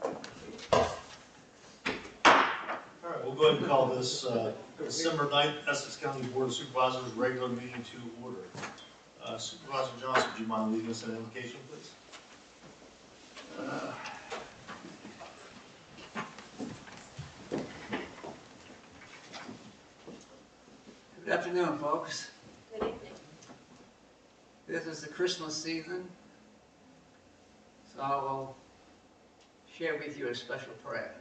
All right, we'll go ahead and call this December 9th Essex County Board of Supervisors regular meeting to order. Supervisor Johnson, would you mind leading us in an invocation, please? Good afternoon, folks. Good evening. This is the Christmas season, so I will share with you a special prayer.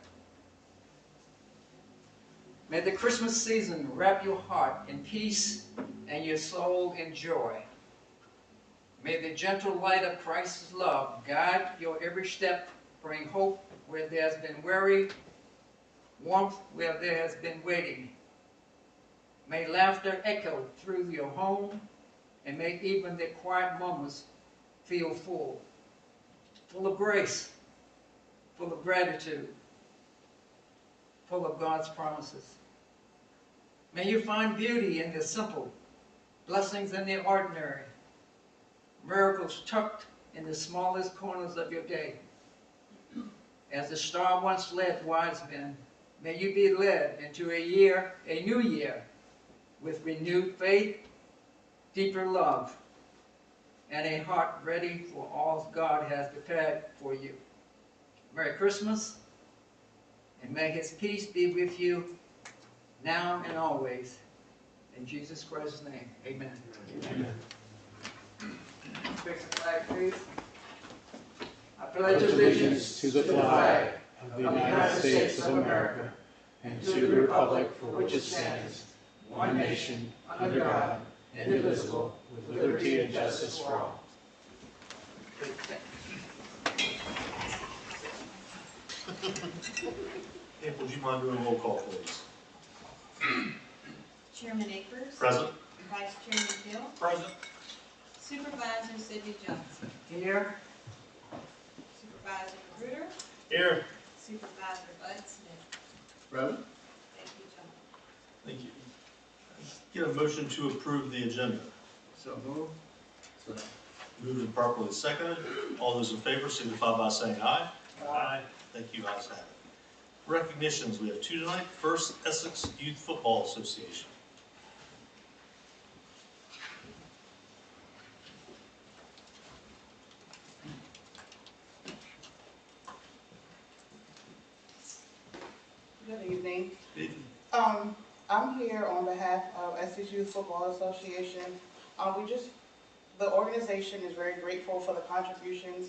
May the Christmas season wrap your heart in peace and your soul in joy. May the gentle light of Christ's love guide your every step, bring hope where there has been worry, warmth where there has been waiting. May laughter echo through your home, and may even the quiet moments feel full of grace, full of gratitude, full of God's promises. May you find beauty in the simple, blessings in the ordinary, miracles tucked in the smallest corners of your day. As the star once led wise men, may you be led into a new year, with renewed faith, deeper love, and a heart ready for all God has prepared for you. Merry Christmas, and may His peace be with you now and always. In Jesus Christ's name, amen. Amen. Fix the flag, please. I pledge allegiance to the flag of the United States of America and to the republic for which it stands, one nation, under God, indivisible, with liberty and justice for all. If would you mind doing a roll call, please? Chairman Akers. Present. Vice Chairman Hill. Present. Supervisor Sidney Johnson. Here. Supervisor Magruder. Here. Supervisor Bud Smith. Present. Thank you, John. Thank you. Get a motion to approve the agenda. So move. Moved and properly seconded. All those in favor signify by saying aye. Aye. Thank you, ayes have it. Recognitions, we have two tonight. First, Essex Youth Football Association. Good evening. I'm here on behalf of Essex Youth Football Association. The organization is very grateful for the contributions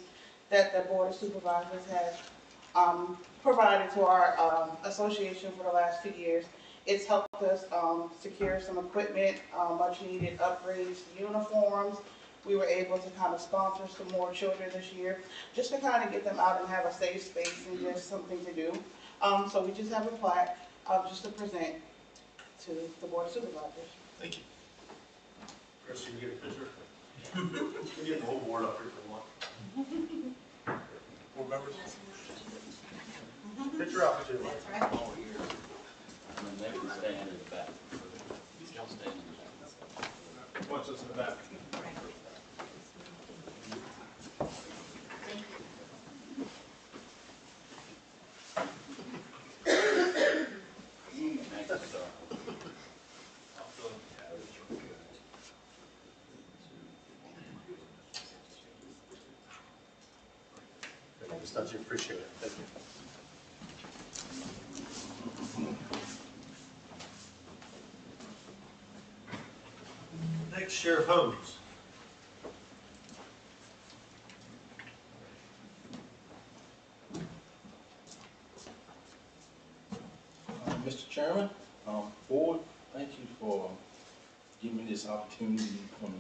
that the Board of Supervisors has provided to our association for the last 2 years. It's helped us secure some equipment, much needed upgrades, uniforms. We were able to kind of sponsor some more children this year, just to kind of get them out and have a safe space and just something to do. So we just have a plaque just to present to the Board of Supervisors. Thank you. Chris, you can get a picture? We get the whole board up here for one. Board members? Picture out, picture. That's right. And then they can stand in the back. Y'all stand in the back. Watch us in the back. Touch you, appreciate it. Thank you. Next, Sheriff Holmes. Mr. Chairman, Board, thank you for giving me this opportunity from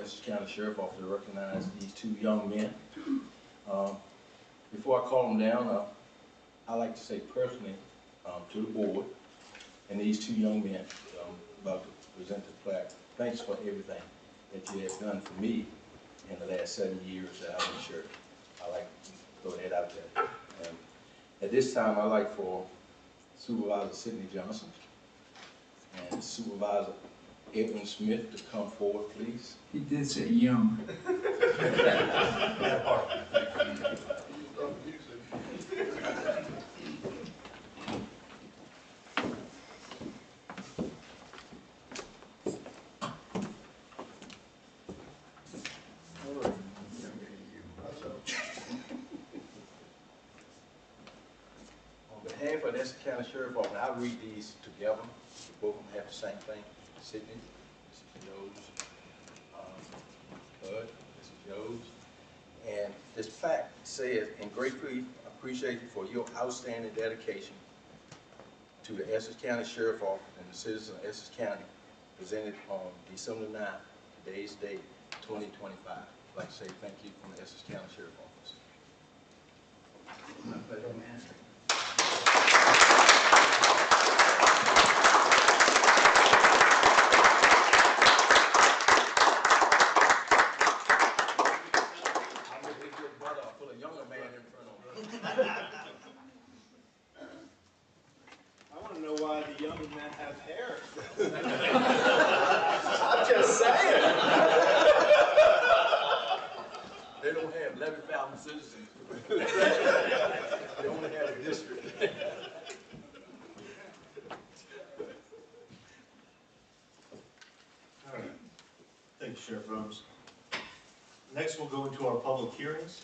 Essex County Sheriff Office to recognize these two young men. Before I call them down, I'd like to say personally to the board and these two young men about to present the plaque, thanks for everything that you have done for me in the last 7 years that I've been sheriff. I like to throw that out there. At this time, I'd like for Supervisor Sidney Johnson and Supervisor Edwin Smith to come forward, please. He did say young. and for the Essex County Sheriff Office, I read these together. Both of them have the same thing. Sydney, this is yours. Bud, this is yours. And this plaque says, "In gratefully appreciate you for your outstanding dedication to the Essex County Sheriff Office and the citizens of Essex County, presented on December 9th, today's date, 2025. I'd like to say thank you from the Essex County Sheriff Office. My pleasure, man. I wish they could put a younger man in front of me. I want to know why the younger men have hair. I'm just saying. They don't have 11,000 citizens. They only have a district. All right. Thank you, Sheriff Rhodes. Next, we'll go into our public hearings.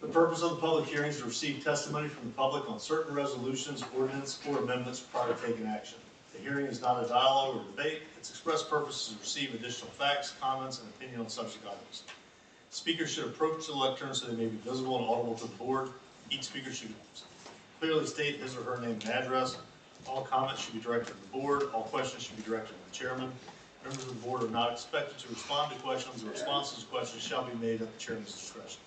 The purpose of the public hearings is to receive testimony from the public on certain resolutions, ordinance, or amendments prior to taking action. The hearing is not a dialogue or debate. Its express purpose is to receive additional facts, comments, and opinion on subject items. Speakers should approach the lectern so they may be visible and audible to the board. Each speaker should clearly state his or her name and address. All comments should be directed to the board. All questions should be directed to the chairman. Members of the board are not expected to respond to questions. The responses to questions shall be made at the chairman's discretion.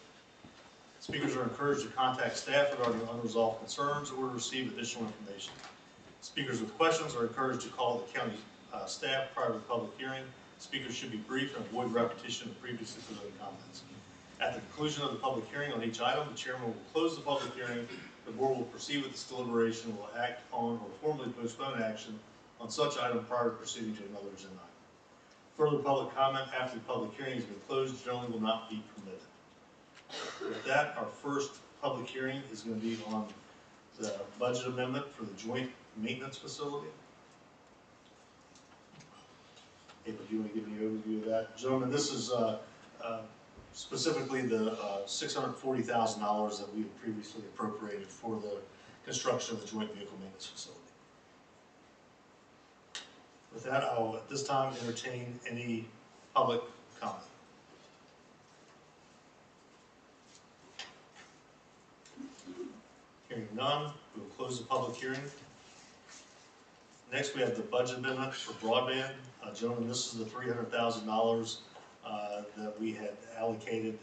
Speakers are encouraged to contact staff regarding unresolved concerns or to receive additional information. Speakers with questions are encouraged to call the county staff prior to the public hearing. Speakers should be brief and avoid repetition of previously presented comments. At the conclusion of the public hearing on each item, the chairman will close the public hearing. The board will proceed with its deliberation and will act on or formally postpone action on such item prior to proceeding to another agenda item. Further public comment after the public hearing has been closed generally will not be permitted. With that, our first public hearing is going to be on the budget amendment for the joint maintenance facility. April, do you want to give me an overview of that? Gentlemen, this is specifically the $640,000 that we had previously appropriated for the construction of the joint vehicle maintenance facility. With that, I'll at this time entertain any public comment. Hearing none, we will close the public hearing. Next, we have the budget amendment for broadband. Gentlemen, this is the $300,000 that we had allocated,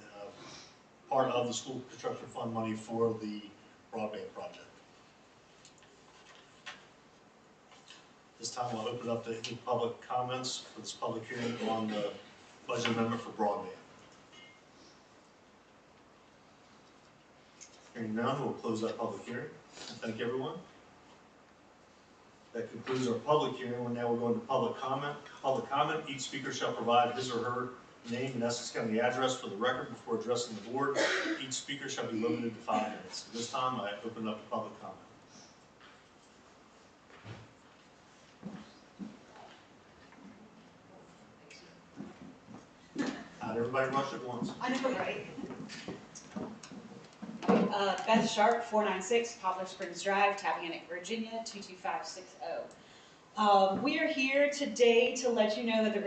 part of the school construction fund money for the broadband project. This time I'll open up to any public comments for this public hearing on the budget amendment for broadband. Hearing none, we'll close that public hearing. Thank everyone. That concludes our public hearing. Now we're going to public comment. Public comment, each speaker shall provide his or her name and Essex County address for the record before addressing the board. Each speaker shall be limited to 5 minutes. This time I open up to public comment. Not everybody rush at once. I know, right? Beth Sharp, 496 Poplar Springs Drive, Tappahannock, Virginia, 22560. We are here today to let you know that the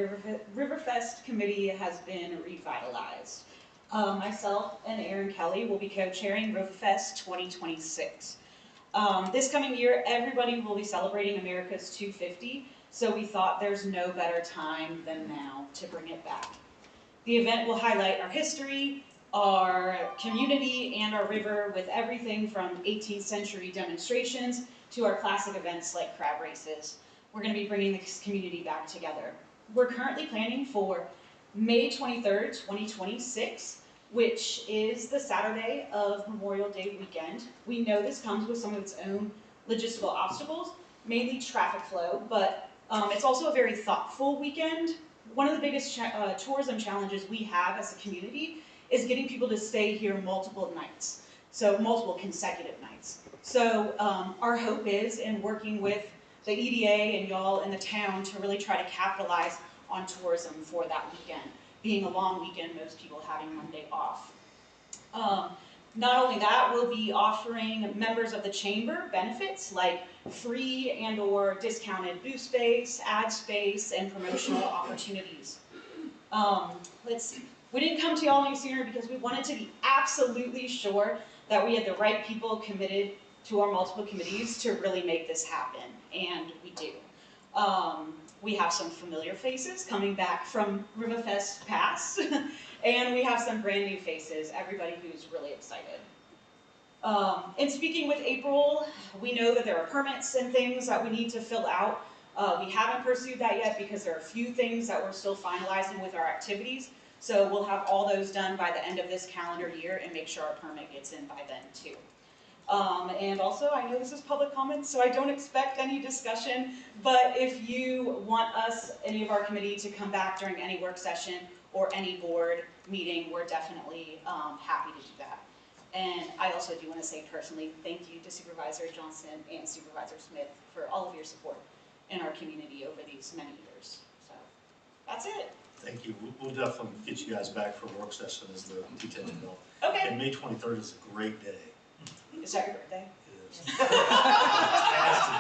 Riverfest Committee has been revitalized. Myself and Aaron Kelly will be co-chairing Riverfest 2026. This coming year, everybody will be celebrating America's 250, so we thought there's no better time than now to bring it back. The event will highlight our history, our community, and our river with everything from 18th century demonstrations to our classic events like crab races. We're going to be bringing this community back together. We're currently planning for May 23rd, 2026, which is the Saturday of Memorial Day weekend. We know this comes with some of its own logistical obstacles, mainly traffic flow, but it's also a very thoughtful weekend. One of the biggest tourism challenges we have as a community is getting people to stay here multiple nights, so multiple consecutive nights. So our hope is in working with the EDA and y'all in the town to really try to capitalize on tourism for that weekend, being a long weekend, most people having Monday off. Not only that, we'll be offering members of the chamber benefits like free and or discounted booth space, ad space, and promotional opportunities. Let's see. We didn't come to y'all any sooner because we wanted to be absolutely sure that we had the right people committed to our multiple committees to really make this happen, and we do. We have some familiar faces coming back from Riverfest Pass, and we have some brand new faces, everybody who's really excited. And speaking with April, we know that there are permits and things that we need to fill out. We haven't pursued that yet because there are a few things that we're still finalizing with our activities. So we'll have all those done by the end of this calendar year and make sure our permit gets in by then too. And also, I know this is public comment, so I don't expect any discussion, but if you want us, any of our committee, to come back during any work session or any board meeting, we're definitely happy to do that. And I also do want to say personally, thank you to Supervisor Johnson and Supervisor Smith for all of your support in our community over these many years. So, that's it. Thank you. We'll definitely get you guys back for work session as the details develop. Okay. And May 23rd is a great day. Is that your birthday? It is. Fantastic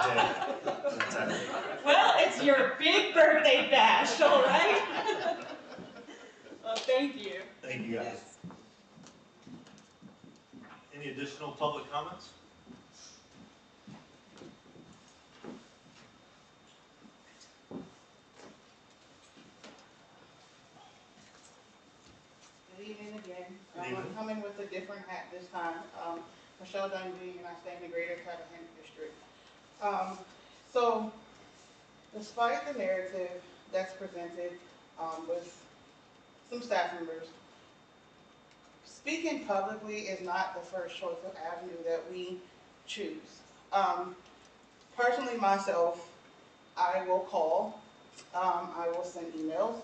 day. Well, it's your big birthday bash, all right? Well, thank you. Thank you, guys. Any additional public comments? Good evening again. Good I'm evening. coming with a different hat this time. Michelle Dundee, and I stay in the Greater Cartagena District. So, despite the narrative that's presented with some staff members, speaking publicly is not the first choice of avenue that we choose. Personally, myself, I will call, I will send emails,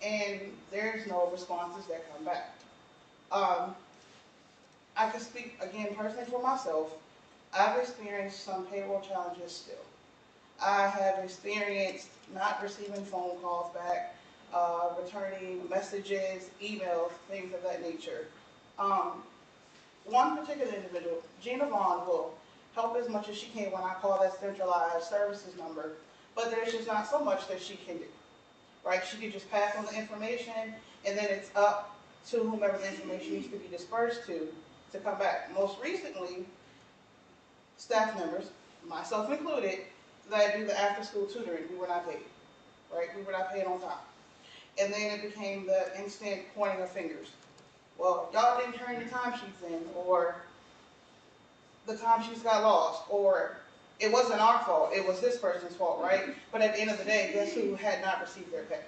and there's no responses that come back. I can speak again personally for myself. I've experienced some payroll challenges still. I have experienced not receiving phone calls back, returning messages, emails, things of that nature. One particular individual, Gina Vaughn, will help as much as she can when I call that centralized services number, but there's just not so much that she can do, right? She can just pass on the information, and then it's up to whomever the information needs to be dispersed to come back. Most recently, staff members, myself included, that do the after-school tutoring, we were not paid, right? We were not paid on time. And then it became the instant pointing of fingers. Well, y'all didn't turn your timesheets in, or the timesheets got lost, or it wasn't our fault, it was this person's fault, right? But at the end of the day, guess who had not received their pay?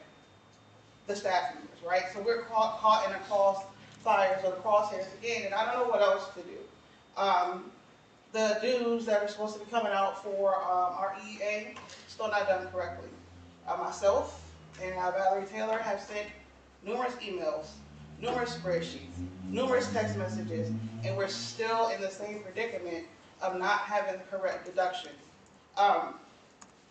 The staff members, right? So we're caught in a crossfires or the crosshairs again, and I don't know what else to do. The dues that are supposed to be coming out for our EEA, still not done correctly. Myself and Valerie Taylor have sent numerous emails, numerous spreadsheets, numerous text messages, and we're still in the same predicament of not having the correct deduction.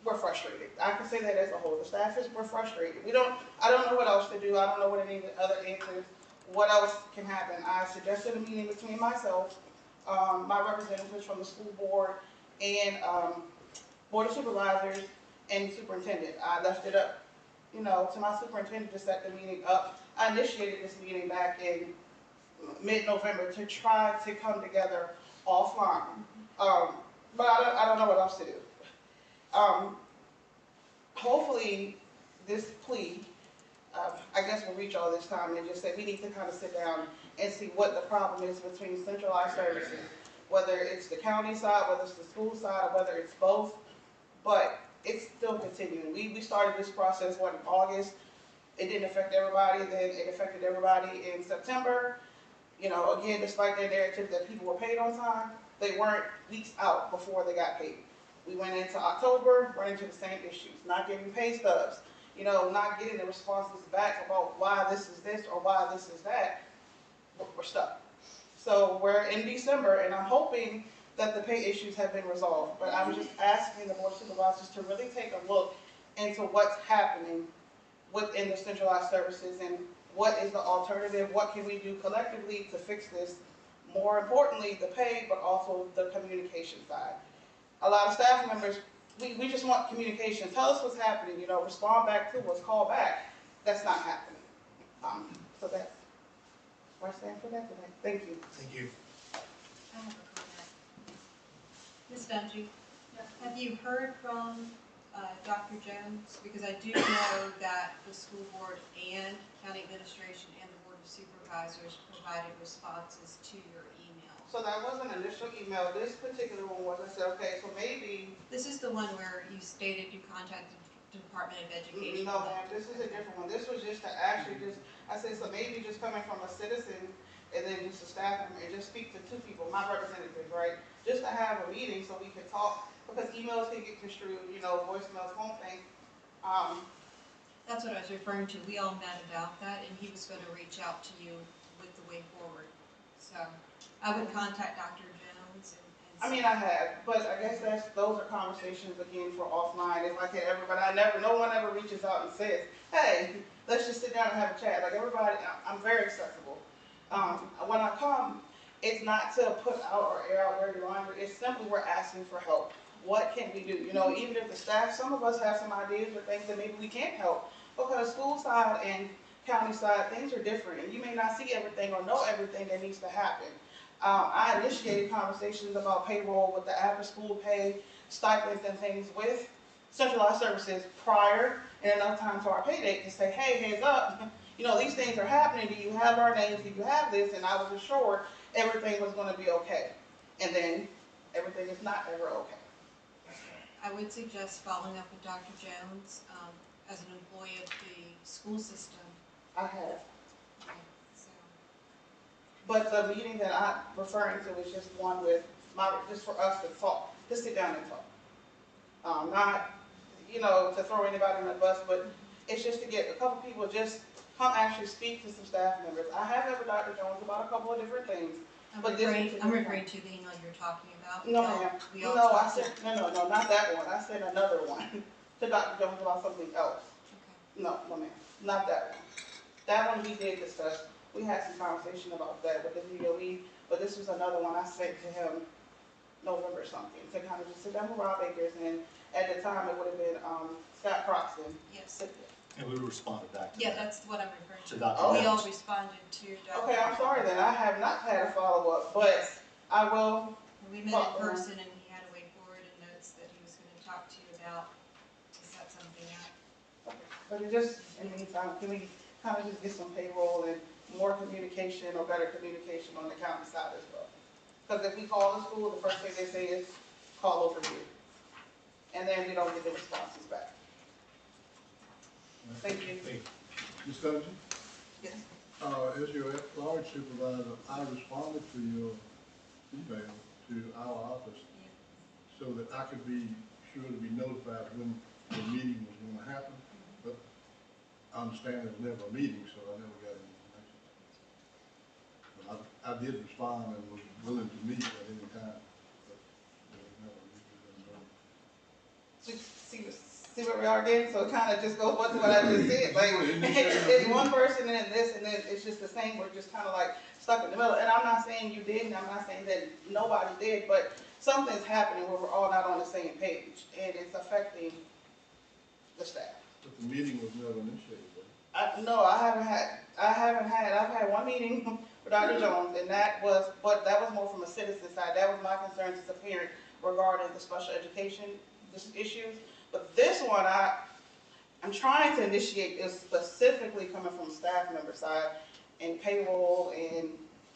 We're frustrated. I can say that as a whole. The staff we're frustrated. I don't know what else to do. I don't know what any other answers, what else can happen. I suggested a meeting between myself, my representatives from the school board, and Board of Supervisors and superintendent. I left it up, to my superintendent to set the meeting up. I initiated this meeting back in mid-November to try to come together offline. But I don't know what else to do. Hopefully this plea, I guess we'll reach all this time and just say we need to kind of sit down and see what the problem is between centralized services, whether it's the county side, whether it's the school side, or whether it's both, but it's still continuing. We started this process, in August. It didn't affect everybody, then it affected everybody in September. Again, despite their narrative that people were paid on time, they weren't weeks out before they got paid. We went into October, running into the same issues, not getting pay stubs, not getting the responses back about why this is this or why this is that. We're stuck. So we're in December, and I'm hoping that the pay issues have been resolved, but I'm just asking the Board of Supervisors to really take a look into what's happening within the centralized services and what is the alternative, what can we do collectively to fix this more importantly, the pay, but also the communication side. A lot of staff members, we just want communication. Tell us what's happening, you know, respond back to us, call back. That's not happening. So that's where I stand for that today. Thank you. Thank you. I have a comment. Ms. Dungy, have you heard from Dr. Jones? Because I do know that the school board and county administration and the Board of Supervisors provided responses to your email. So that was an initial email. This particular one was, I said, okay, so maybe, This is the one where you stated you contacted the Department of Education. no ma'am, this is a different one. This was just to actually just, I said, so maybe just coming from a citizen and then just a staff member and just speak to two people, my representatives, right? Just to have a meeting so we could talk, because emails can get construed, you know, voicemails, phone things. That's what I was referring to. We all met about that, and he was going to reach out to you with the way forward. So I would contact Dr. Jones and I mean, I have, but I guess those are conversations again for offline, if I can ever, but no one ever reaches out and says, hey, let's just sit down and have a chat. Like everybody, I'm very accessible. When I come, it's not to put out or air out dirty laundry, it's simply we're asking for help. What can we do? You know, even if the staff, some of us have some ideas or things that maybe we can't help, because school side and county side, things are different, and you may not see everything or know everything that needs to happen. I initiated conversations about payroll with the after-school pay, stipends and things with centralized services prior and enough time to our pay date to say, hey, heads up, you know, these things are happening. Do you have our names? Do you have this? And I was assured everything was going to be okay. And then everything is not ever okay. I would suggest following up with Dr. Jones as an employee of the school system. I have. So, But the meeting that I'm referring to is just one with just for us to talk, to sit down and talk. Not, you know, to throw anybody in the bus, but it's just to get a couple people just come actually speak to some staff members. I have met with Dr. Jones about a couple of different things. I'm But this referring particular to the email you're talking about. No, ma'am. We all No, I talked. said, no, not that one. I said another one to Dr. Jones about something else. Okay. No, ma'am, not that one. That one we did discuss. We had some conversation about that with the DOE, but this was another one I sent to him November something, to kind of just sit down with Rob Akers, and at the time it would have been Scott Croxton. Yes. And we responded back to Yeah, that. that's what I'm referring To to. Dr. We all Jones. responded to Dr. Okay, I'm sorry then, I have not had a follow-up, but I will. We met in person and he had a way forward and notes that he was going to talk to you about to set something up. But it just, in the meantime, can we kind of just get some payroll and more communication or better communication on the county side as well? Because if we call the school, the first thing they say is, call over here. And then we don't get the responses back. Thank you. Ms. Dungy, Yes. as your at-large supervisor, I responded to your email to our office so that I could be sure to be notified when the meeting was going to happen. But I understand there was never a meeting, so I never got any information. But I did respond and was willing to meet at any time. But there was never a meeting. See where we are again? So it kind of just goes what I just said. Like, it's one person and then this, and then it's just the same. We're just kind of like stuck in the middle. And I'm not saying you didn't. I'm not saying that nobody did, but something's happening where we're all not on the same page, and it's affecting the staff. But the meeting was never initiated, was it? No, I've had one meeting with Dr. Jones, and that was more from a citizen side. That was my concerns as a parent regarding the special education issues. But this one, I'm trying to initiate is specifically coming from staff member side, and payroll and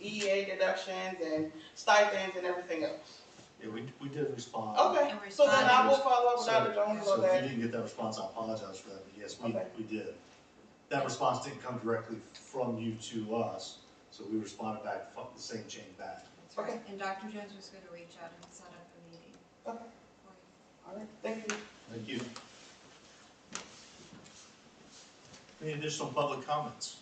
EEA deductions and stipends and everything else. Yeah, we did respond. Okay, so then I will follow up with Dr. Jones So on if that. you didn't get that response, I apologize for that, but yes, Okay. we did. That response didn't come directly from you to us, so we responded back, the same chain back. That's right. Okay. And Dr. Jones was going to reach out and set up a meeting Okay, for you. all right, thank you. Thank you. Any additional public comments?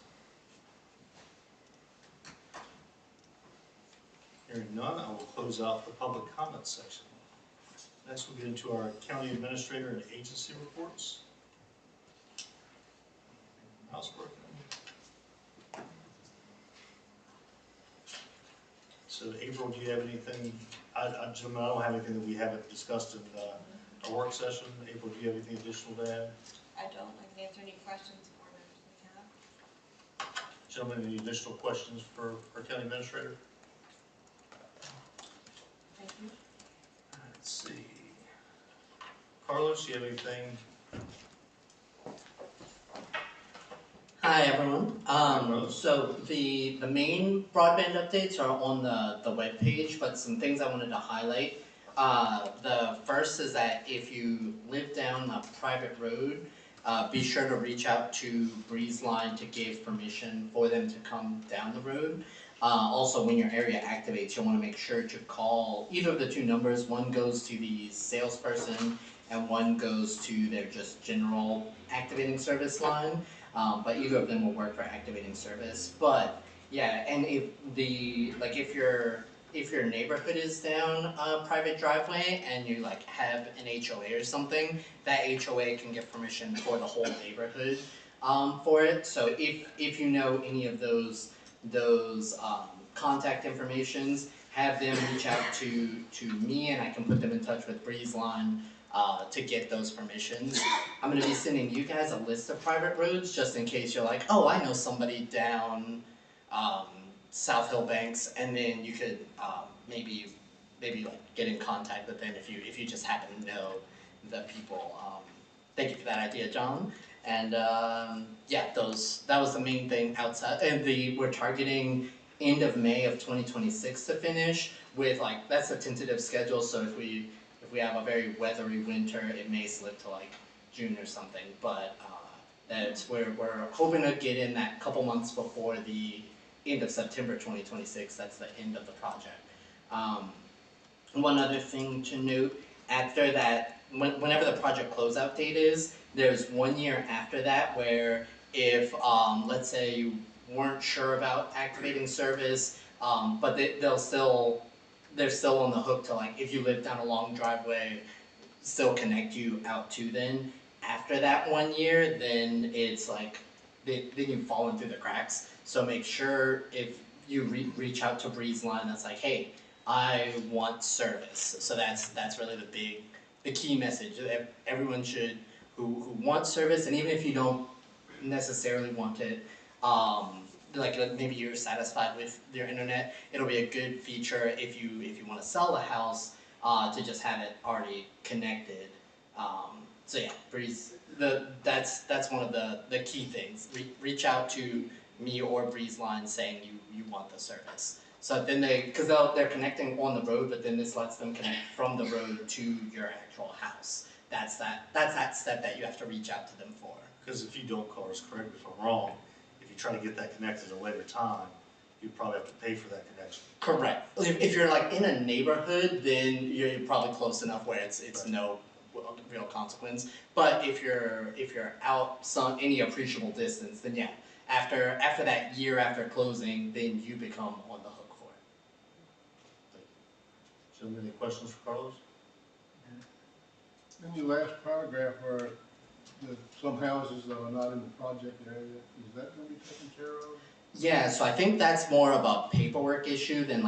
Hearing none, I will close out the public comments section. Next, we'll get into our county administrator and agency reports. Housework. So April, do you have anything, gentlemen, I don't have anything that we haven't discussed in our work session. April, do you have anything additional to add? I don't, I can answer any questions board members may have. Gentlemen, any additional questions for our county administrator? Thank you. Let's see. Carlos, do you have anything? Hi, everyone. Hello. So the main broadband updates are on the webpage, but some things I wanted to highlight. The first is that if you live down a private road, be sure to reach out to Breeze Line to give permission for them to come down the road. Also, when your area activates, you'll want to make sure to call either of the two numbers. One goes to the salesperson and one goes to their just general activating service line. But either of them will work for activating service. But yeah, and if your neighborhood is down a private driveway and you like have an HOA or something, that HOA can give permission for the whole neighborhood for it. So if you know any of those contact informations, have them reach out to me and I can put them in touch with Breeze Line to get those permissions. I'm going to be sending you guys a list of private roads just in case you're like, oh, I know somebody down South Hill Banks, and then you could maybe like get in contact with them if you just happen to know the people. Thank you for that idea, John. And yeah, that was the main thing outside. And we're targeting end of May of 2026 to finish with that's a tentative schedule. So if we have a very weathery winter, it may slip to like June or something, but we're hoping to get in that couple months before the end of September 2026. That's the end of the project. One other thing to note, after that, whenever the project closeout date is, there's 1 year after that where if, let's say you weren't sure about activating service, but they're still on the hook to if you live down a long driveway, still connect you out to them. After that 1 year, then it's then you've fallen through the cracks. So make sure if you reach out to Breeze Line, that's hey, I want service. So that's really the key message. Everyone should who wants service, and even if you don't necessarily want it, maybe you're satisfied with your internet, it'll be a good feature if you want to sell the house to just have it already connected. So yeah, Breeze. That's one of the key things. Reach out to me or Breeze Line saying you want the service. So then because they're connecting on the road, but then this lets them connect from the road to your actual house. That's that step that you have to reach out to them for. Because if you don't, Carlos, correct me if I'm wrong, if you try to get that connected at a later time, you probably have to pay for that connection. Correct. If you're in a neighborhood, then you're probably close enough where it's right. No real consequence. But if you're out any appreciable distance, then yeah, after that year after closing, then you become on the hook for it. Thank you. So any questions for Carlos? In your last paragraph where some houses are not in the project area, is that going to be taken care of? Yeah, so I think that's more of a paperwork issue than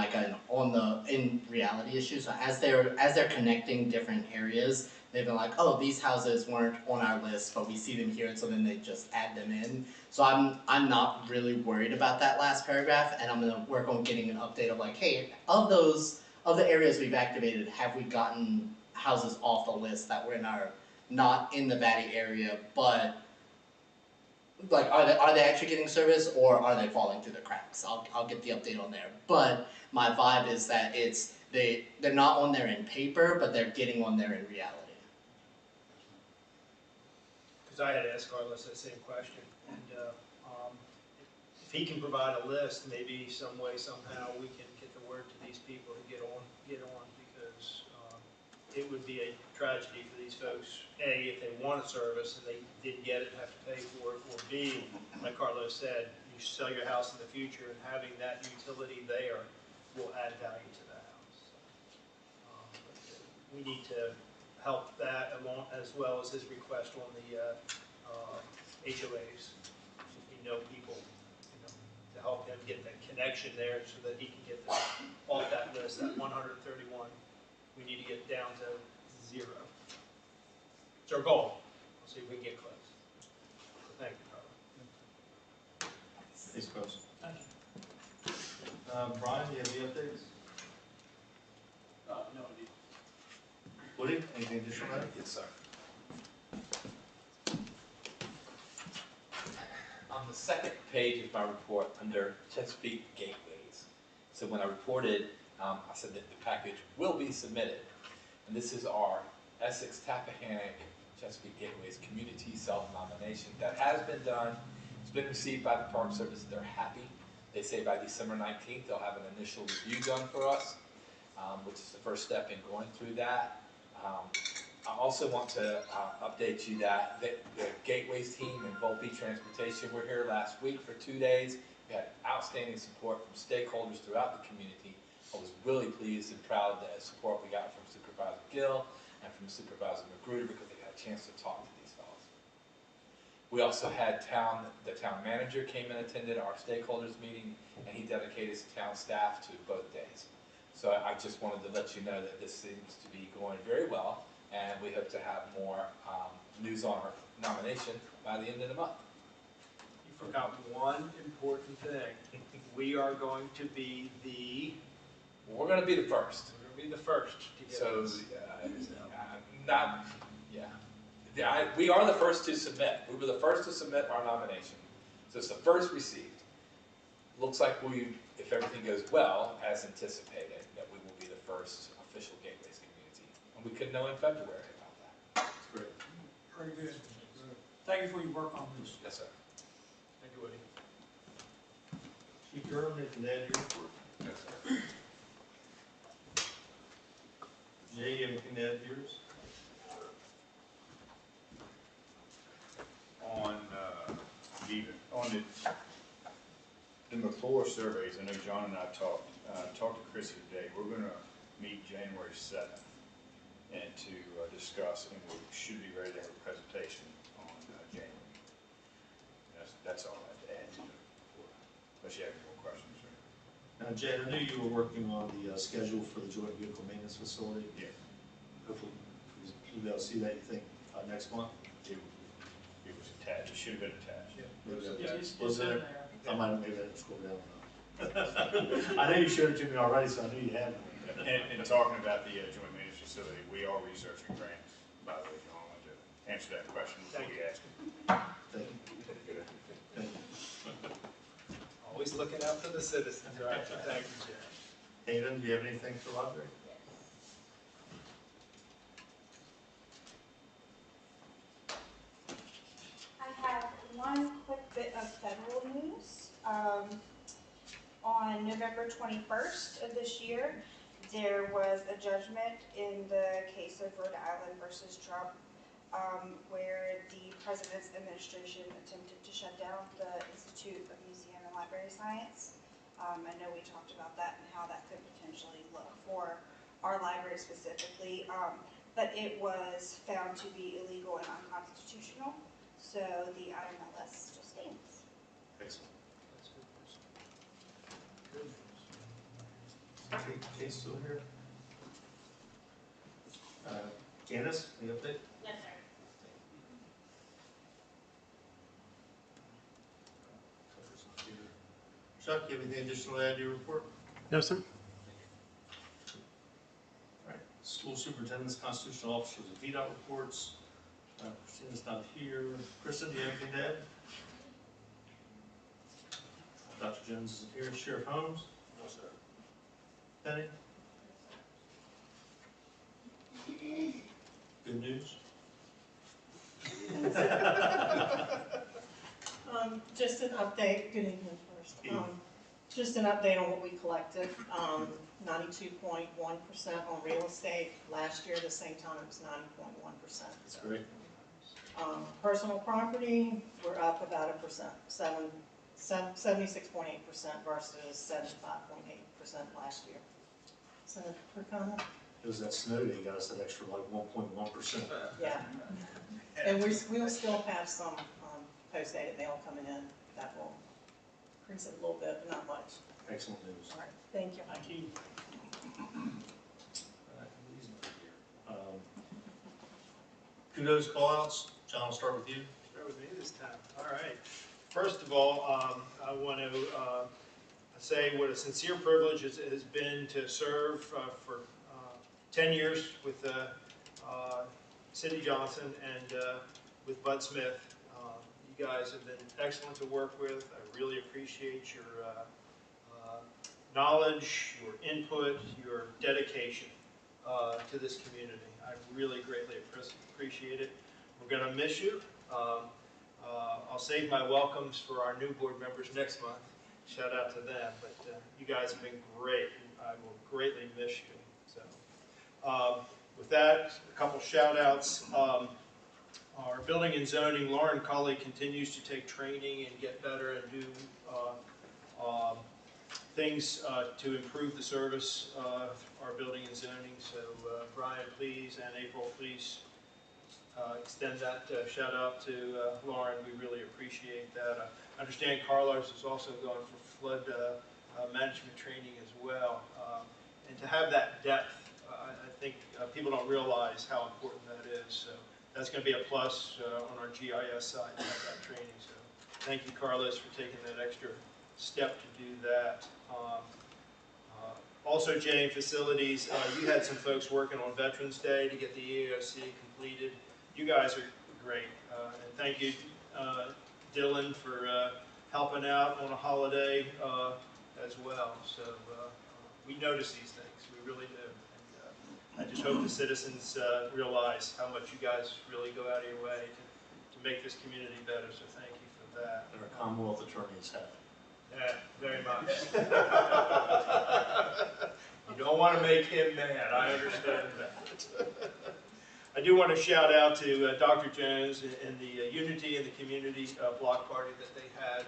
in reality issue. So as they're connecting different areas, they've been oh, these houses weren't on our list, but we see them here, so then they just add them in. So I'm not really worried about that last paragraph, and I'm gonna work on getting an update of hey, of the areas we've activated, have we gotten houses off the list that were not in the Batty area, but are they actually getting service or are they falling through the cracks? I'll get the update on there. But my vibe is that they're not on there in paper, but they're getting on there in reality. Because I had asked Carlos that same question, and if he can provide a list, maybe some way, somehow, we can get the word to these people to get on, because it would be a tragedy for these folks, A, if they want a service and they didn't get it, have to pay for it, or B, like Carlos said, you sell your house in the future and having that utility there will add value to the house. We need to help that along, as well as his request on the HOAs. If we know people, to help him get that connection there so that he can get this off that list, that 131. We need to get down to 0. It's our goal. We'll see if we can get close. So thank you, Carla. Thanks, Chris. Brian, do you have any updates? No, indeed. Woody, anything additional? Yes, sir. On the second page of my report, under Chesapeake Gateways. So when I reported, I said that the package will be submitted. And this is our Essex, Tappahannock, Chesapeake Gateways Community Self-Nomination. That has been done. It's been received by the Park Service. They're happy. They say by December 19th, they'll have an initial review done for us, which is the first step in going through that. I also want to update you that the Gateways team and Volpe Transportation were here last week for 2 days. We had outstanding support from stakeholders throughout the community. I was really pleased and proud of the support we got from Supervisor Gill and from Supervisor Magruder because they had a chance to talk to these fellows. We also had the town manager came and attended our stakeholders meeting, and he dedicated his town staff to both days. So I just wanted to let you know that this seems to be going very well, and we hope to have more news on our nomination by the end of the month. You forgot one important thing. We are going to be We're going to be the first. we're going to be the first to get So, this. we are the first to submit. We were the first to submit our nomination. So it's the first received. Looks like if everything goes well, as anticipated, that we will be the first official Gateways community. And we could know in February about that. That's great. Very good. Thank you for your work on this. Yes, sir. Thank you, Woody. Chief Durham, anything to add to your report? Yes, sir. Jay, you have anything to add to yours? On the McClure surveys, I know John and I talked to Chrissy today. We're going to meet January 7th and to discuss, and we should be ready to have a presentation on January. That's all I have to add to the report, unless you have any more questions. Now, Jay, I knew you were working on the schedule for the joint vehicle maintenance facility. Yeah. Hopefully, we'll be able to see that, you think, next month? It was attached. It should have been attached. Maybe that It's was in there? there. I might have made that scroll down. I know you showed it to me already, so I knew you had it. And talking about the joint maintenance facility, we are researching grants, by the way, John, I wanted to answer that question before you asked it. Thank you. Thank you. Always looking out for the citizens, right? Thank you, Jay. Hayden, do you have anything for library? I have one quick bit of federal news. On November 21st of this year, there was a judgment in the case of Rhode Island versus Trump, where the president's administration attempted to shut down the Institute of Museum and Library Science. I know we talked about that and how that could potentially look for our library specifically, but it was found to be illegal and unconstitutional. So the IMLS just stands. Excellent. That's good news. Good news. Kate still here? Candace, any update? Yes, sir. Chuck, you have anything additional to add to your report? No, sir. All right. School superintendent's, constitutional officers, and VDOT reports. Christina's not here. Kristen, do you have anything to add? Dr. Jones isn't here. Sheriff Holmes? No, sir. Penny? Good news? Just an update, good evening first. Just an update on what we collected. 92.1% on real estate. Last year, the same time, it was 90.1%. That's great. Personal property, we're up about 1%, 76.8% versus 75.8% last year. Senator Kirkconnell? It was that snow day got us that extra like 1.1%. Yeah. And we will still have some post-dated mail coming in that will increase it a little bit, but not much. Excellent news. All right, thank you. Thank you. All right, Lee's not here. Kudos, call-outs. John, I'll start with you. Start with me this time. All right. First of all, I want to say what a sincere privilege it has been to serve for 10 years with Cindy Johnson and with Bud Smith. You guys have been excellent to work with. I really appreciate your knowledge, your input, your dedication to this community. I really greatly appreciate it. We're going to miss you. I'll save my welcomes for our new board members next month. Shout out to them. But you guys have been great. I will greatly miss you. So, with that, a couple shout outs. Our building and zoning, Lauren Colley continues to take training and get better and do things to improve the service of our building and zoning. So Brian, please, and April, please extend that shout out to Lauren. We really appreciate that. I understand Carlos is also going for flood management training as well. And to have that depth, I think people don't realize how important that is. So that's going to be a plus on our GIS side to have that training. So thank you, Carlos, for taking that extra step to do that. Also, Jane, facilities, you had some folks working on Veterans Day to get the EOC completed. You guys are great. And thank you, Dylan, for helping out on a holiday as well. So we notice these things. We really do. And I just hope the citizens realize how much you guys really go out of your way to make this community better. So thank you for that. And our Commonwealth attorneys have. Yeah, very much. You don't want to make him mad, I understand that. I do want to shout out to Dr. Jones and the Unity in the Community block party that they had.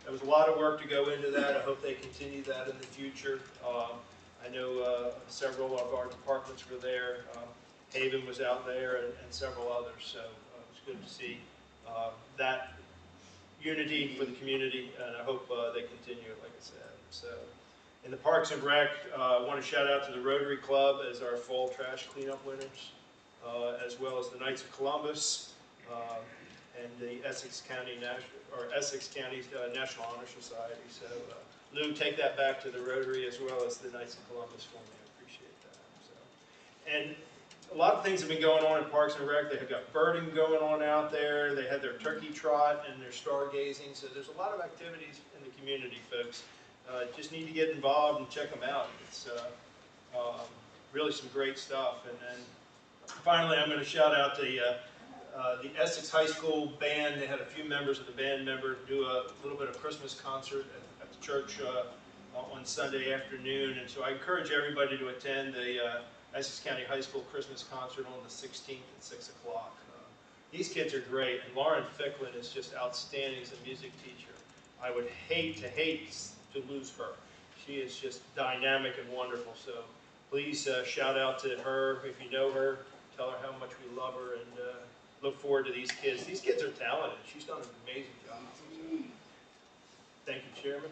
There was a lot of work to go into that. I hope they continue that in the future. I know several of our departments were there. Haven was out there and several others, so it was good to see that unity for the community, and I hope they continue it, like I said. So, in the Parks and Rec, I want to shout out to the Rotary Club as our fall trash cleanup winners, as well as the Knights of Columbus and the Essex County National Honor Society. So, Lou, take that back to the Rotary as well as the Knights of Columbus for me. I appreciate that. So, and a lot of things have been going on in Parks and Rec. They have got birding going on out there. They had their turkey trot and their stargazing. So there's a lot of activities in the community, folks. Just need to get involved and check them out. It's really some great stuff. And then finally, I'm going to shout out the Essex High School band. They had a few members of the band do a little bit of Christmas concert at the church on Sunday afternoon. And so I encourage everybody to attend the Essex County High School Christmas concert on the 16th at 6 o'clock. These kids are great, and Lauren Ficklin is just outstanding as a music teacher. I would hate to lose her. She is just dynamic and wonderful, so please shout out to her. If you know her, tell her how much we love her, and look forward to these kids. These kids are talented. She's done an amazing job. So, thank you, Chairman.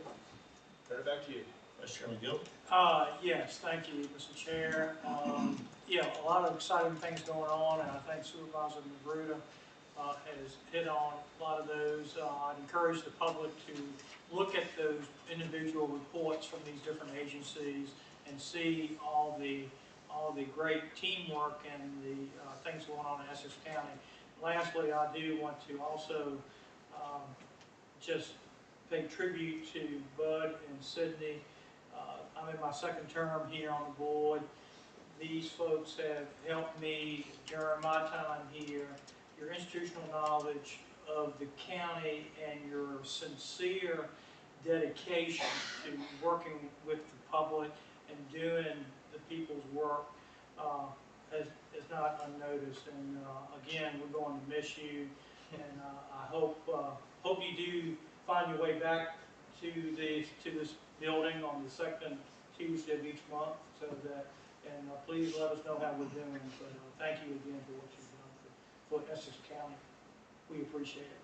Turn it back to you. Vice Chairman Gill. Yes, thank you, Mr. Chair. Yeah, a lot of exciting things going on, and I think Supervisor Magruder has hit on a lot of those. I'd encourage the public to look at those individual reports from these different agencies and see all the great teamwork and the things going on in Essex County. Lastly, I do want to also just pay tribute to Bud and Sydney. I'm in my second term here on the board. These folks have helped me during my time here. Your institutional knowledge of the county and your sincere dedication to working with the public and doing the people's work is not unnoticed. And again, we're going to miss you. And I hope you do find your way back to this building on the second Tuesday of each month, so that, and please let us know how we're doing. But thank you again for what you've done for Essex County. We appreciate it.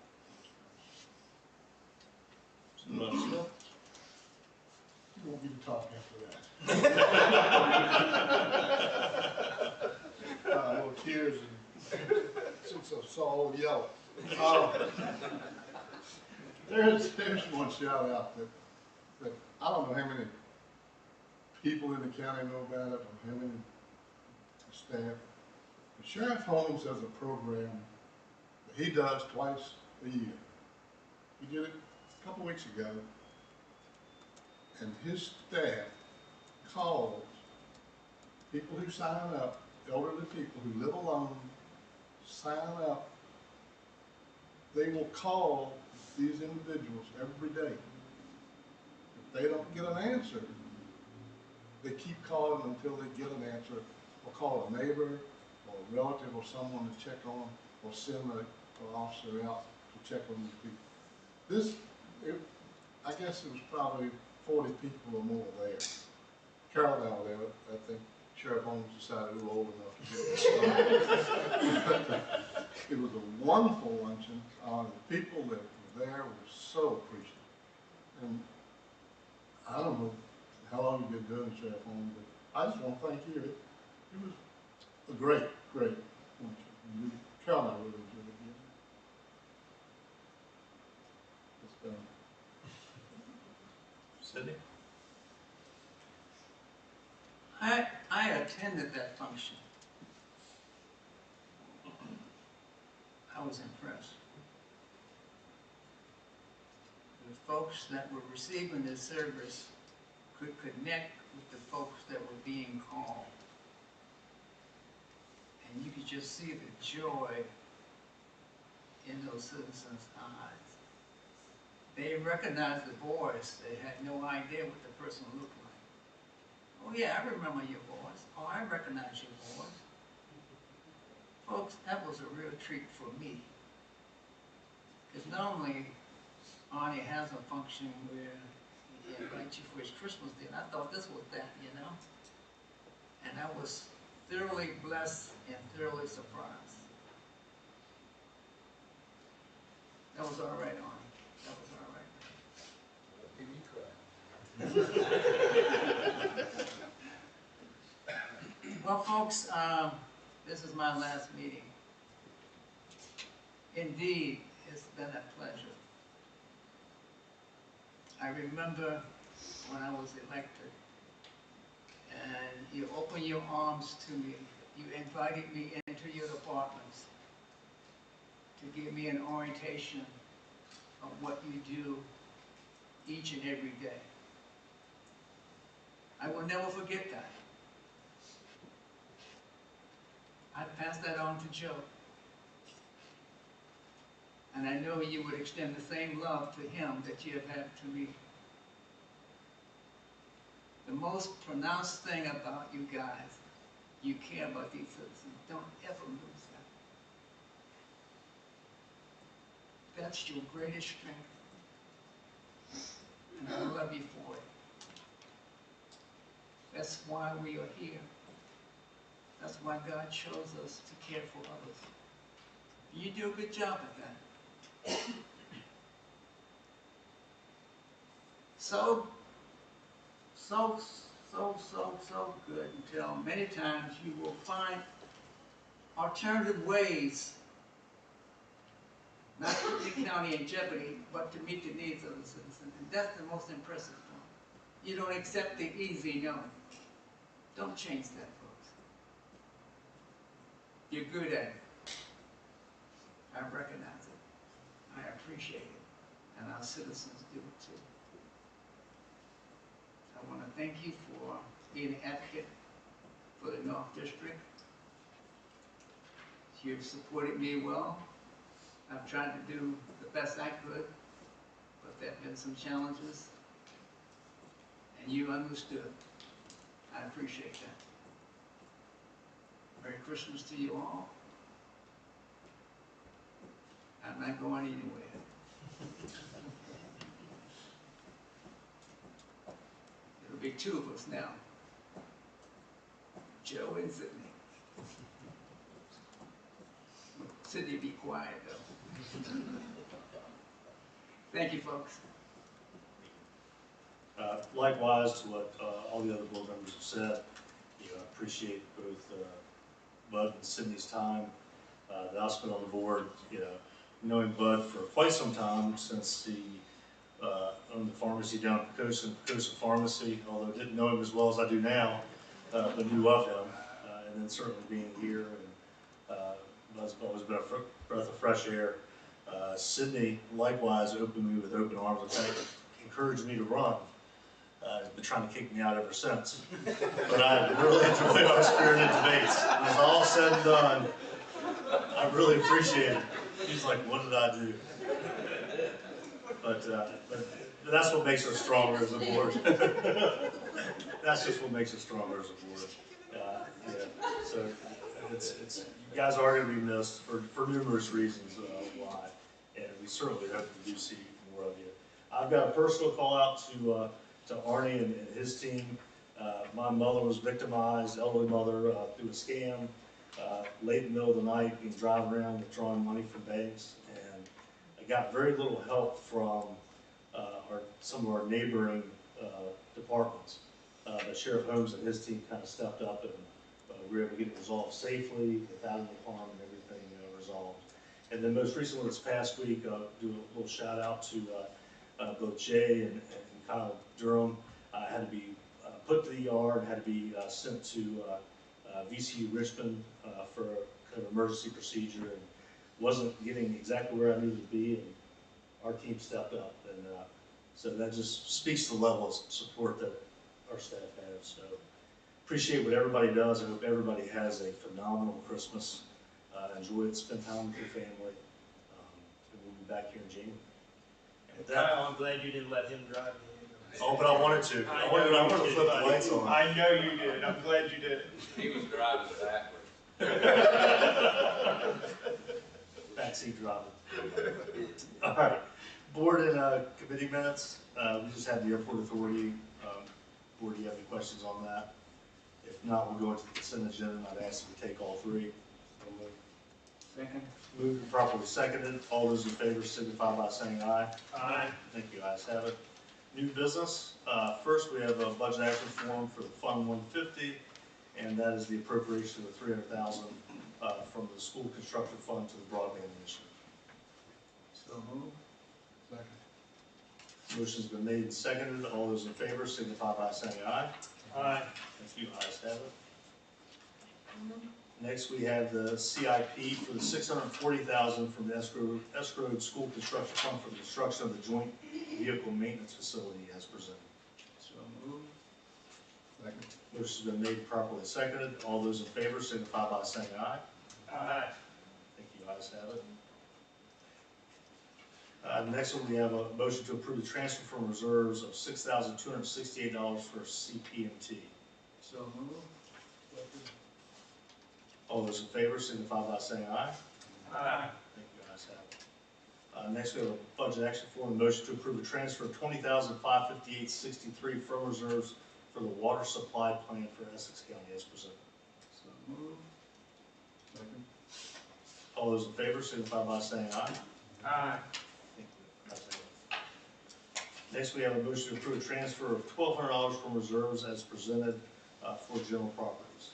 Supervisor Smith? You won't get to talk after that. Little tears and since I saw all yellow. There's one shout out that I don't know how many people in the county know about it or how many staff. The Sheriff Holmes has a program that he does twice a year. He did it a couple weeks ago, and his staff calls people who sign up, elderly people who live alone, sign up. They will call these individuals every day. If they don't get an answer, they keep calling until they get an answer, or call a neighbor or a relative or someone to check on, or send an officer out to check on these people. I guess it was probably 40 people or more there. Carol out there, I think Sheriff Holmes decided we were old enough to get it started. It was a wonderful luncheon. The people that were there were so appreciative. And I don't know how long you've been doing Sheriff Holmes, but I just want to thank you. It was a great, great luncheon. Carol and I really enjoyed it. It's done. Sydney? I attended that function. I was impressed. The folks that were receiving this service could connect with the folks that were being called. And you could just see the joy in those citizens' eyes. They recognized the voice. They had no idea what the person looked like. Oh yeah, I remember your voice. Oh, I recognize your voice. Folks, that was a real treat for me. Because normally, Arnie has a function where he invites you for his Christmas dinner. I thought this was that, you know? And I was thoroughly blessed and thoroughly surprised. That was all right, Arnie. That was all right. Made me cry. Well, folks, this is my last meeting. Indeed, it's been a pleasure. I remember when I was elected, and you opened your arms to me. You invited me into your departments to give me an orientation of what you do each and every day. I will never forget that. I passed that on to Joe. And I know you would extend the same love to him that you have had to me. The most pronounced thing about you guys, you care about these citizens. Don't ever lose that. That's your greatest strength. And I love you for it. That's why we are here. That's why God chose us to care for others. You do a good job at that. So good until many times you will find alternative ways not to put the county in jeopardy, but to meet the needs of the citizens. And that's the most impressive one. You don't accept the easy no. Don't change that, folks. You're good at it. I recognize it. I appreciate it. And our citizens do it too. I want to thank you for being an advocate for the North District. You've supported me well. I've tried to do the best I could, but there have been some challenges. And you understood. I appreciate that. Merry Christmas to you all. I'm not going anywhere. It'll be two of us now. Joe and Sydney. Sydney, be quiet though. Thank you, folks. Likewise to what all the other board members have said, you know, I appreciate both Bud and Sydney's time that I've spent on the board, you know, knowing Bud for quite some time since he owned the pharmacy down at Pocosa Pharmacy, although I didn't know him as well as I do now, but knew of him, and then certainly being here, and Bud's always been a breath of fresh air. Sydney likewise opened me with open arms, in fact, encouraged me to run. He's been trying to kick me out ever since. But I really enjoyed our spirited debates. When it's all said and done, I really appreciate it. He's like, what did I do? But that's what makes us stronger as a board. That's just what makes us stronger as a board. Yeah. So it's you guys are going to be missed for numerous reasons why, and we certainly hope to do see more of you. I've got a personal call out to Arnie and his team. My mother was victimized, elderly mother, through a scam late in the middle of the night, being driving around withdrawing money from banks, and I got very little help from some of our neighboring departments. But Sheriff Holmes and his team kind of stepped up, and we were able to get it resolved safely, without any harm, and everything resolved. And then most recently this past week, do a little shout out to both Jay and Kyle Durham. Had to be put to the ER and had to be sent to VCU Richmond for a kind of emergency procedure, and wasn't getting exactly where I needed to be, and our team stepped up, and so that just speaks to the level of support that our staff has. So appreciate what everybody does. I hope everybody has a phenomenal Christmas. Enjoy it, spend time with your family, and we'll be back here in January. And with that, Kyle, I'm glad you didn't let him drive me. oh, but I wanted to. I wanted to flip the lights on. I know you did. I'm glad you did it. He was driving backwards. Backseat driving. All right. Board and committee minutes. We just had the airport authority. Board, do you have any questions on that? If not, we'll go into the consent agenda, and I'd ask you to take all three. Second. Moved and properly seconded. All those in favor signify by saying aye. Aye. Thank you, ayes have it. New business. First, we have a budget action form for the Fund 150, and that is the appropriation of the $300,000 from the school construction fund to the broadband initiative. So moved. Second. Motion's been made and seconded. All those in favor signify by saying aye. Aye. Thank you, ayes have it. Next, we have the CIP for the $640,000 from the escrowed school construction fund for the construction of the joint vehicle maintenance facility as presented. So moved. Second. Motion's been made and properly seconded. All those in favor signify by saying aye. Aye. Thank you, ayes have it. Next one, we have a motion to approve the transfer from reserves of $6,268 for CP&T. So moved. Second. All those in favor signify by saying aye. Aye. Thank you, ayes have it. Next, we have a budget action form, a motion to approve a transfer of $20,558.63 from reserves for the water supply plan for Essex County as presented. So moved. Second. All those in favor signify by saying aye. Aye. Thank you, ayes have it. Next, we have a motion to approve a transfer of $1,200 from reserves as presented for general properties.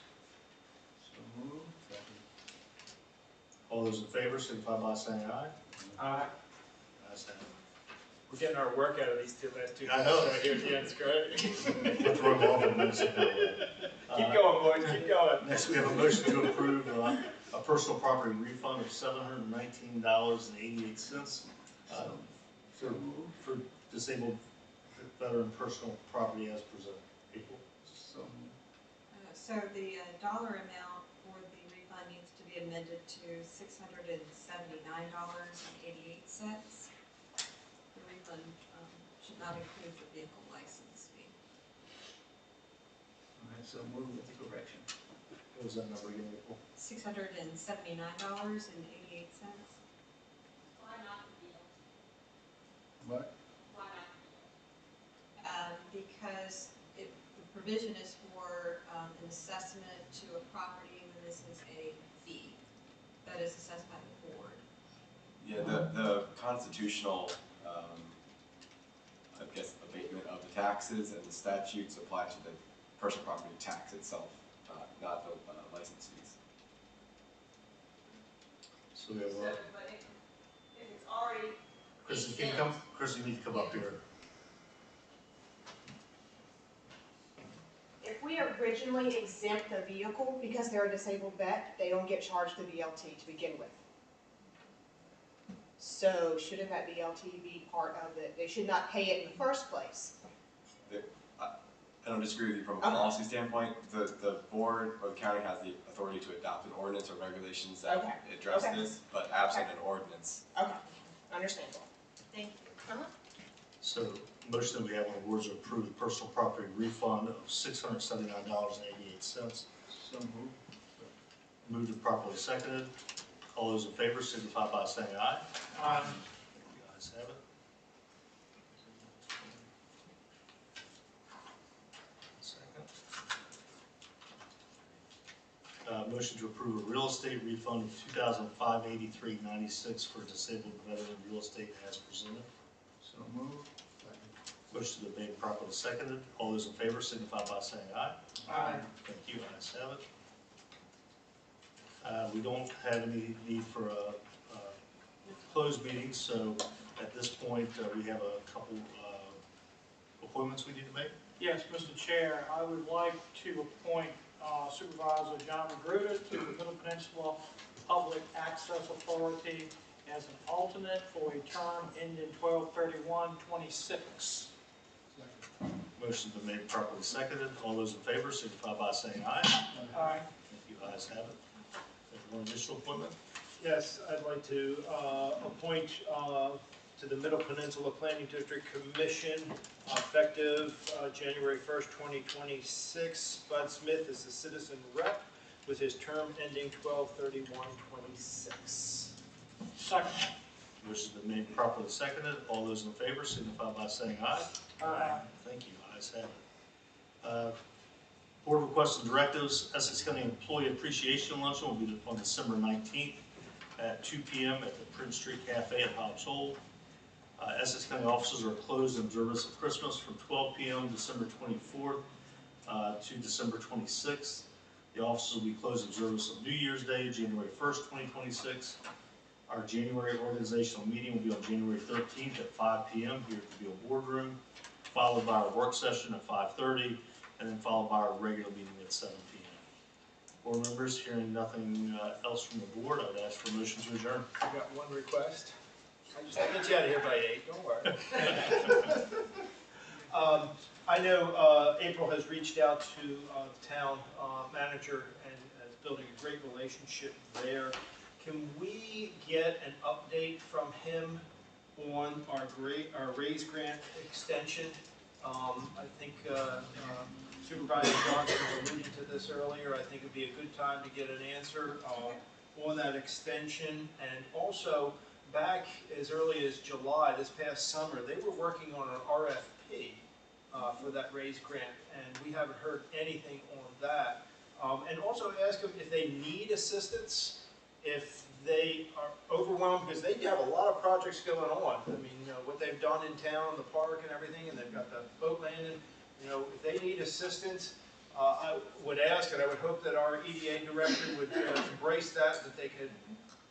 So moved. Second. All those in favor signify by saying aye. Aye. Ayes have it. We're getting our work out of these last two. I know. Right here at the end, it's great. Let's roll off in a minute. Keep going, boys, keep going. Next, we have a motion to approve a personal property refund of $719.88 for disabled veteran personal property as presented. April? So moved. So the dollar amount for the refund needs to be amended to $679.88. The refund should not include the vehicle license fee. All right, so move with the correction. What was that number again, April? $679.88. Why not the deal? What? Why not Because the provision is for an assessment to a property, and this is a fee that is assessed by the board. Yeah, the constitutional, I guess, abatement of the taxes and the statutes apply to the personal property tax itself, not the license fees. So we have, But if it's already Chris, can you come, Chris, you need to come up here. If we originally exempt the vehicle because they're a disabled vet, they don't get charged the VLT to begin with. So shouldn't that VLT be part of it? They should not pay it in the first place. I don't disagree with you from a policy standpoint. The board or the county has the authority to adopt an ordinance or regulations that address this, but absent an ordinance. Okay, understandable. Thank you. So, motion that we have on the board is to approve the personal property refund of $679.88. So moved. Moved and properly seconded. All those in favor signify by saying aye. Aye. Thank you, ayes have it. Motion to approve a real estate refund of $2,583.96 for disabled veteran real estate as presented. So moved. Motion to be made properly seconded. All those in favor signify by saying aye. Aye. Thank you, ayes have it. We don't have any need for a closed meeting, so at this point, we have a couple appointments we need to make. Yes, Mr. Chair, I would like to appoint Supervisor John Magruder to the Middle Peninsula Public Access Authority as an alternate for a term ending 12/31/26. Motion's been made properly seconded. All those in favor signify by saying aye. Aye. Thank you, ayes have it. One additional appointment? Yes, I'd like to appoint to the Middle Peninsula Planning District Commission effective January 1st, 2026. Bud Smith is the citizen rep with his term ending 12/31/26. Second. Motion's been made properly seconded. All those in favor signify by saying aye. Aye. Thank you, ayes have it. Board requests and directives. Essex County Employee Appreciation Luncheon will be on December 19th at 2 p.m. at the Prince Street Cafe at Hobbs Hole. Essex County offices are closed in observance of Christmas from 12 p.m. December 24th to December 26th. The offices will be closed in observance of New Year's Day, January 1st, 2026. Our January organizational meeting will be on January 13th at 5 p.m. here at the Beal Boardroom, followed by our work session at 5:30, and then followed by our regular meeting at 7 p.m. Board members, hearing nothing else from the board, I would ask for a motion to adjourn. I got one request. I'll get you out of here by 8, don't worry. I know April has reached out to the town manager and is building a great relationship there. Can we get an update from him on our raise grant extension? I think Supervisor Johnson alluded to this earlier. I think it'd be a good time to get an answer on that extension. And also, back as early as July, this past summer, they were working on an RFP for that raise grant, and we haven't heard anything on that. And also ask them if they need assistance, if they are overwhelmed, because they have a lot of projects going on. I mean, you know, what they've done in town, the park and everything, and they've got the boat landing. You know, if they need assistance, I would ask, and I would hope that our EDA director would embrace that they could,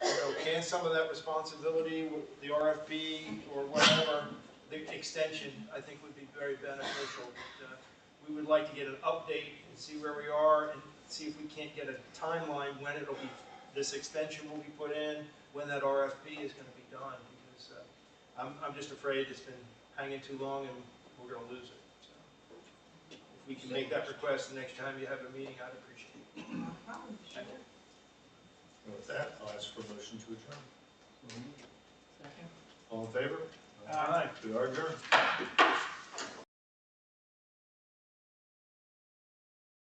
you know, can some of that responsibility with the RFP or whatever, the extension, I think would be very beneficial. But, we would like to get an update and see where we are and see if we can't get a timeline when it'll be, this extension will be put in, when that RFP is going to be done, because I'm just afraid it's been hanging too long and we're going to lose it. So if we can make that request the next time you have a meeting, I'd appreciate it. Thank you. And with that, I'll ask for a motion to adjourn. Second. All in favor? Aye. We are adjourned.